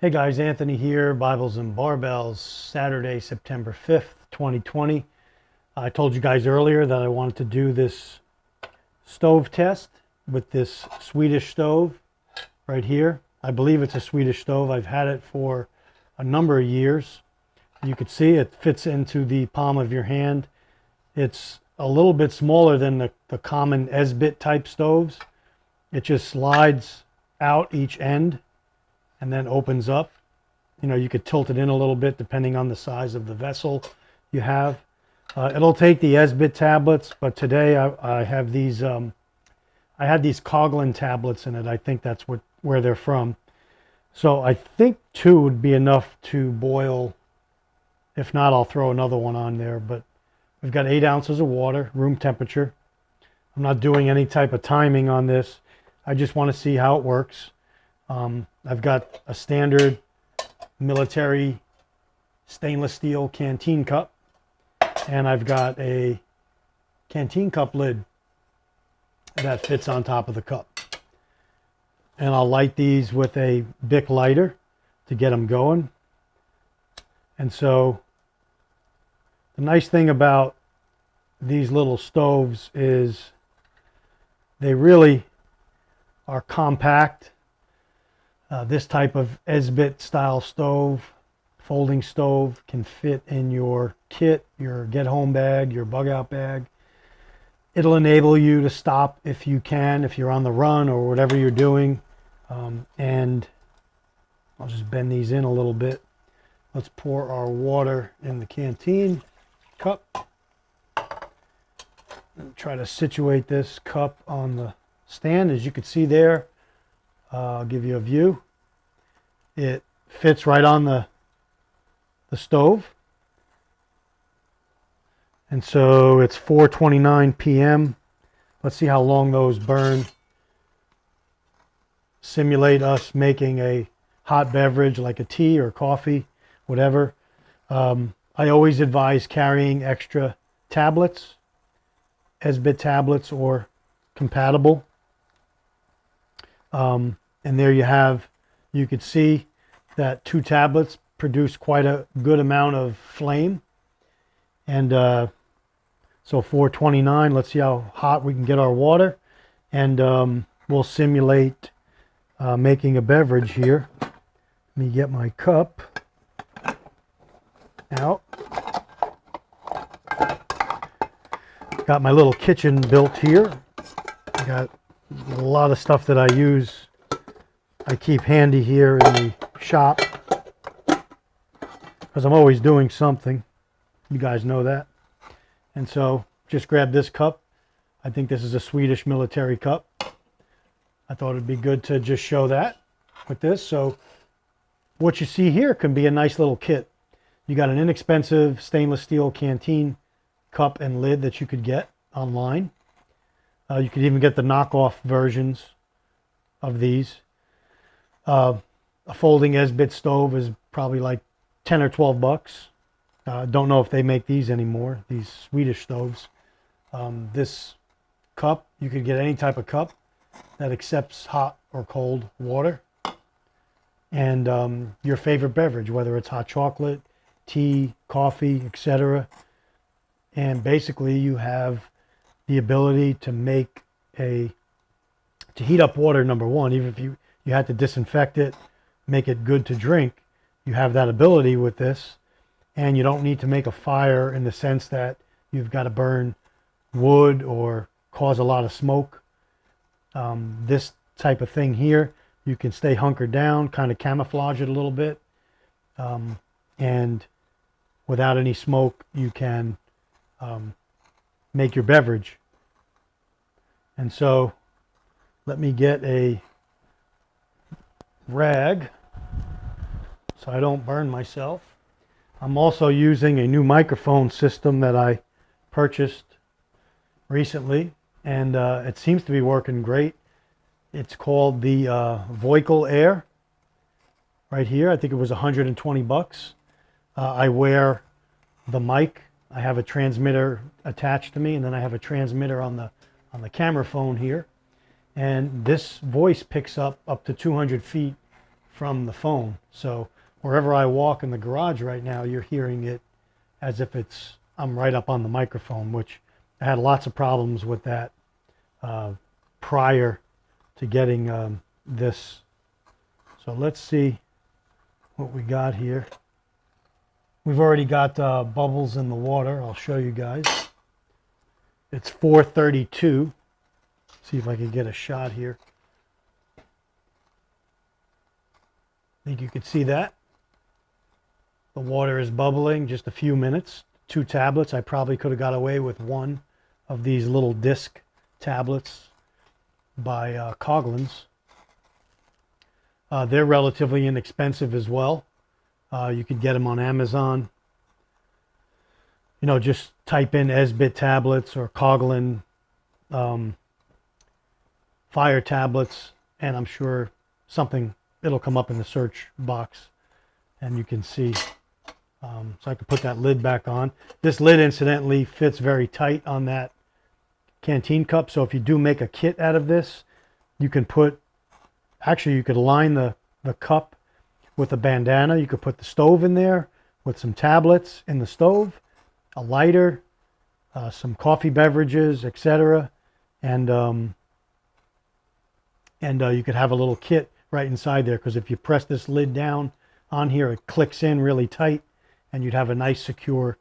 Hey guys, Anthony here, Bibles and Barbells, Saturday, September 5th, 2020. I told you guys earlier that I wanted to do this stove test with this Swedish stove right here. I believe it's a Swedish stove. I've had it for a number of years. You can see it fits into the palm of your hand. It's a little bit smaller than the common Esbit type stoves. It just slides out each end and then opens up. You know, you could tilt it in a little bit depending on the size of the vessel you have. It'll take the Esbit tablets, but today I have these. I had these Coghlan tablets in it. I think that's where they're from. So I think 2 would be enough to boil. If not, I'll throw another one on there. But we've got 8 ounces of water, room temperature. I'm not doing any type of timing on this. I just want to see how it works. I've got a standard military stainless steel canteen cup, and I've got a canteen cup lid that fits on top of the cup. And I'll light these with a Bic lighter to get them going. And so the nice thing about these little stoves is they really are compact. This type of Esbit style stove, folding stove, can fit in your kit, your get home bag, your bug out bag. It'll enable you to stop if you can, if you're on the run or whatever you're doing. And I'll just bend these in a little bit. Let's pour our water in the canteen cup. And try to situate this cup on the stand. As you can see there, I'll give you a view. It fits right on the stove. And so it's 4:29 p.m. Let's see how long those burn. Simulate us making a hot beverage like a tea or coffee, whatever. I always advise carrying extra tablets, Esbit tablets or compatible. And there you have, you could see that 2 tablets produce quite a good amount of flame. And so 429, let's see how hot we can get our water. And we'll simulate making a beverage here. Let me get my cup out. Got my little kitchen built here. I got a lot of stuff that I use. I keep handy here in the shop because I'm always doing something. You guys know that. And so just grab this cup. I think this is a Swedish military cup. I thought it'd be good to just show that with this. So what you see here can be a nice little kit. You got an inexpensive stainless steel canteen cup and lid that you could get online. You could even get the knockoff versions of these. A folding Esbit stove is probably like 10 or 12 bucks. Don't know if they make these anymore, these Swedish stoves. This cup, you could get any type of cup that accepts hot or cold water. And your favorite beverage, whether it's hot chocolate, tea, coffee, etc. And basically you have the ability to heat up water, number one. Even if you had to disinfect it, make it good to drink, you have that ability with this. And you don't need to make a fire in the sense that you've got to burn wood or cause a lot of smoke. This type of thing here, you can stay hunkered down, kind of camouflage it a little bit. And without any smoke, you can make your beverage. And so let me get a rag so I don't burn myself. I'm also using a new microphone system that I purchased recently, and it seems to be working great. It's called the Voical Air right here. I think it was 120 bucks. I wear the mic. I have a transmitter attached to me, and then I have a transmitter on the camera phone here. And this voice picks up to 200 feet from the phone. So wherever I walk in the garage right now, you're hearing it as if I'm right up on the microphone, which I had lots of problems with that prior to getting this. So let's see what we got here. We've already got bubbles in the water. I'll show you guys. It's 4:32. See if I can get a shot here. I think you could see that. The water is bubbling, just a few minutes. 2 tablets. I probably could have got away with one of these little disc tablets by Coughlin's. They're relatively inexpensive as well. You could get them on Amazon. You know, just type in Esbit tablets or Coughlin fire tablets, and I'm sure it'll come up in the search box, and you can see. So I can put that lid back on. This lid, incidentally, fits very tight on that canteen cup. So if you do make a kit out of this, you can you could line the cup with a bandana. You could put the stove in there with some tablets in the stove, a lighter, some coffee beverages, etc. And you could have a little kit right inside there, because if you press this lid down on here, it clicks in really tight, and you'd have a nice secure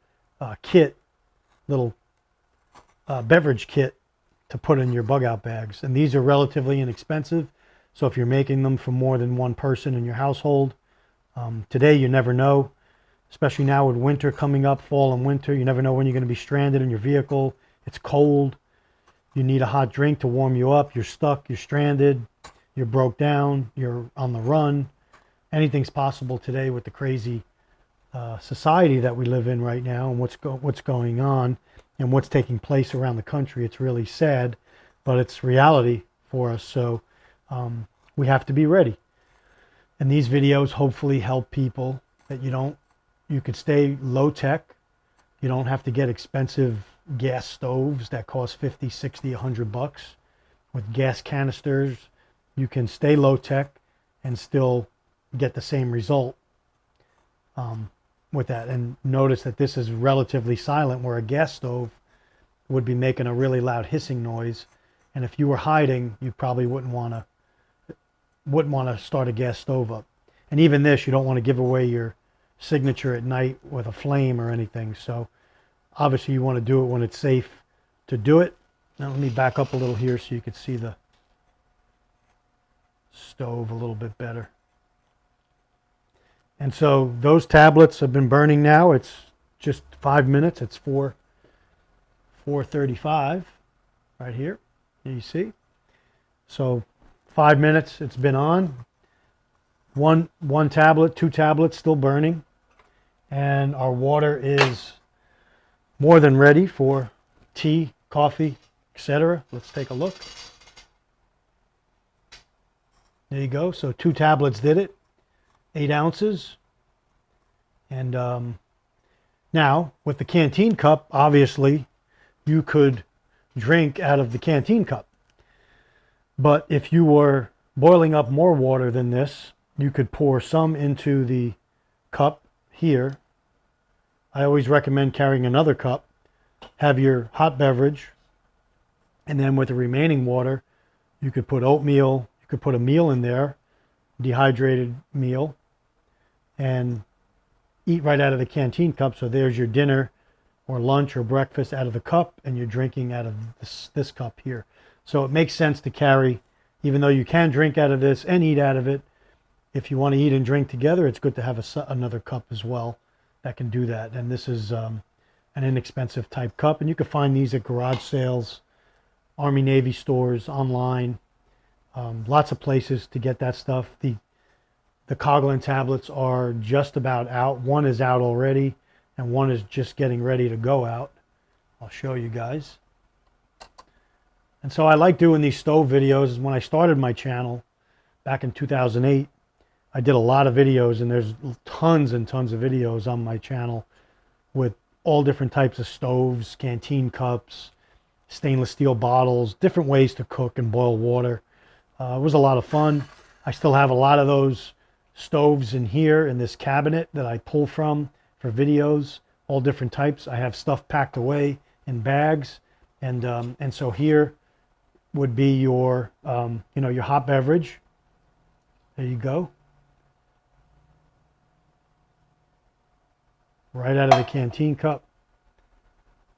little beverage kit to put in your bug out bags. And these are relatively inexpensive, so if you're making them for more than one person in your household, today you never know, especially now with winter coming up, fall and winter, you never know when you're going to be stranded in your vehicle. It's cold, you need a hot drink to warm you up, you're stuck, you're stranded, you're broke down, you're on the run. Anything's possible today with the crazy society that we live in right now, and what's going on and what's taking place around the country. It's really sad, but it's reality for us. So we have to be ready. And these videos hopefully help people that you could stay low tech. You don't have to get expensive gas stoves that cost 50, 60, 100 bucks. With gas canisters, you can stay low tech and still get the same result with that. And notice that this is relatively silent, where a gas stove would be making a really loud hissing noise. And if you were hiding, you probably wouldn't want to start a gas stove up. And even this, you don't want to give away your signature at night with a flame or anything. So obviously you want to do it when it's safe to do it. Now let me back up a little here so you can see the stove a little bit better. And so those tablets have been burning now. It's just 5 minutes. It's 4:35 right here. You see? So 5 minutes it's been on. One tablet, 2 tablets still burning. And our water is more than ready for tea, coffee, etc. Let's take a look. There you go. So 2 tablets did it. 8 ounces. And now with the canteen cup, obviously you could drink out of the canteen cup. But if you were boiling up more water than this, you could pour some into the cup here. I always recommend carrying another cup. Have your hot beverage, and then with the remaining water, you could put oatmeal. You could put a meal in there, dehydrated meal, and eat right out of the canteen cup. So there's your dinner or lunch or breakfast out of the cup, and you're drinking out of this cup here. So it makes sense to carry, even though you can drink out of this and eat out of it. If you want to eat and drink together, it's good to have another cup as well that can do that. And this is an inexpensive type cup, and you can find these at garage sales, Army Navy stores, online, lots of places to get that stuff. The Coughlin tablets are just about out. One is out already, and one is just getting ready to go out. I'll show you guys. And so I like doing these stove videos. When I started my channel back in 2008, I did a lot of videos, and there's tons and tons of videos on my channel with all different types of stoves, canteen cups, stainless steel bottles, different ways to cook and boil water. It was a lot of fun. I still have a lot of those stoves in here in this cabinet that I pull from for videos, all different types. I have stuff packed away in bags, and so here would be your your hot beverage. There you go. Right out of the canteen cup.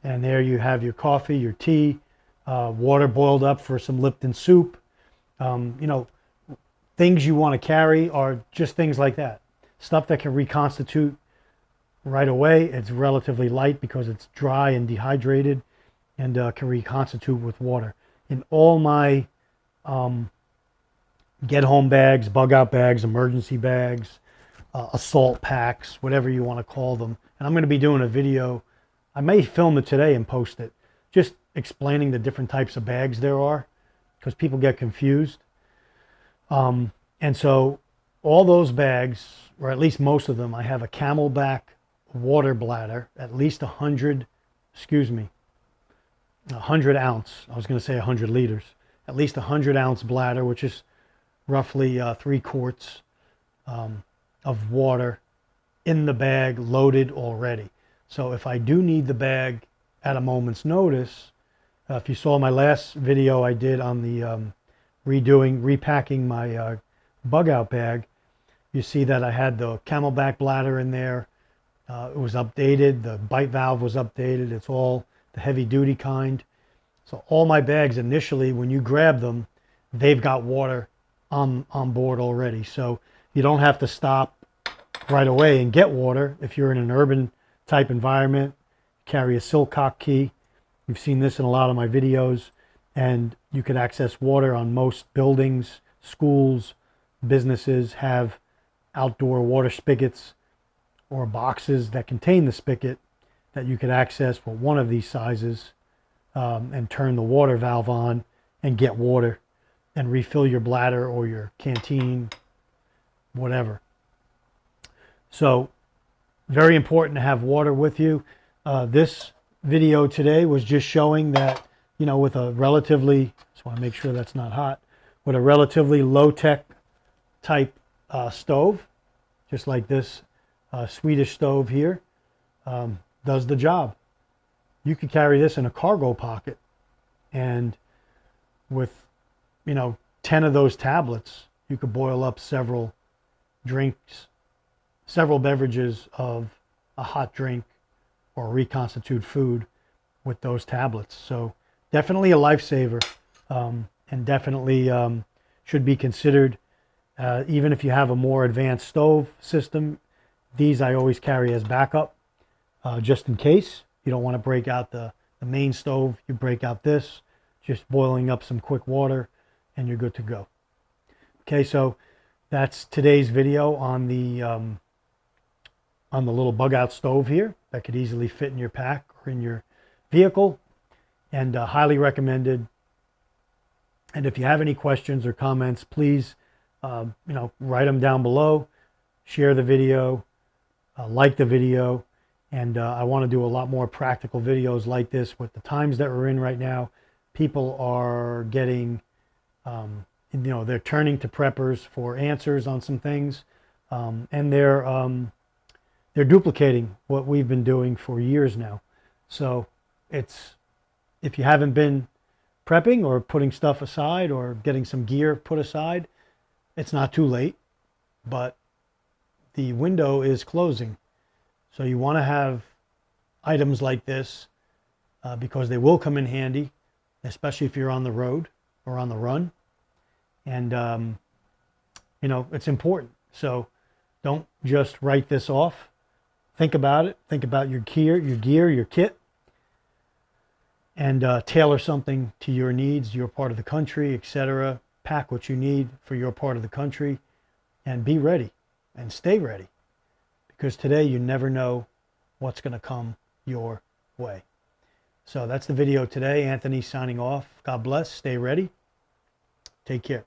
And there you have your coffee, your tea, water boiled up for some Lipton soup. Things you want to carry are just things like that. Stuff that can reconstitute right away. It's relatively light because it's dry and dehydrated, and can reconstitute with water. In all my get home bags, bug out bags, emergency bags, assault packs, whatever you want to call them. And I'm going to be doing a video. I may film it today and post it, just explaining the different types of bags there are, because people get confused. And so all those bags, or at least most of them, I have a Camelback water bladder, at least 100 ounce. I was going to say 100 liters, at least 100 ounce bladder, which is roughly 3 quarts of water in the bag, loaded already. So if I do need the bag at a moment's notice, if you saw my last video I did on the repacking my bug out bag, you see that I had the Camelback bladder in there. It was updated. The bite valve was updated. It's all the heavy duty kind. So all my bags initially, when you grab them, they've got water on board already. So you don't have to stop right away and get water. If you're in an urban type environment, carry a Silcock key. You've seen this in a lot of my videos, and you can access water on most buildings. Schools, businesses have outdoor water spigots or boxes that contain the spigot that you could access with one of these sizes, and turn the water valve on and get water and refill your bladder or your canteen, whatever. So very important to have water with you. This video today was just showing that, with a relatively, just want to make sure that's not hot, with a relatively low-tech type stove, just like this Swedish stove here, does the job. You could carry this in a cargo pocket, and with 10 of those tablets, you could boil up several drinks, several beverages of a hot drink or reconstitute food with those tablets. So definitely a lifesaver, and definitely should be considered. Even if you have a more advanced stove system, these I always carry as backup, just in case. You don't want to break out the main stove. You break out this, just boiling up some quick water, and you're good to go. Okay, so that's today's video on the little bug out stove here that could easily fit in your pack or in your vehicle, and highly recommended. And if you have any questions or comments, please write them down below, share the video, like the video, and I want to do a lot more practical videos like this. With the times that we're in right now, people are getting they're turning to preppers for answers on some things, and they're duplicating what we've been doing for years now. So if you haven't been prepping or putting stuff aside or getting some gear put aside, it's not too late, but the window is closing. So you want to have items like this because they will come in handy, especially if you're on the road or on the run. And it's important. So don't just write this off. Think about it. Think about your gear, your kit, and tailor something to your needs, your part of the country, etc. Pack what you need for your part of the country, and be ready and stay ready, because today you never know what's going to come your way. So that's the video today. Anthony signing off. God bless. Stay ready. Take care.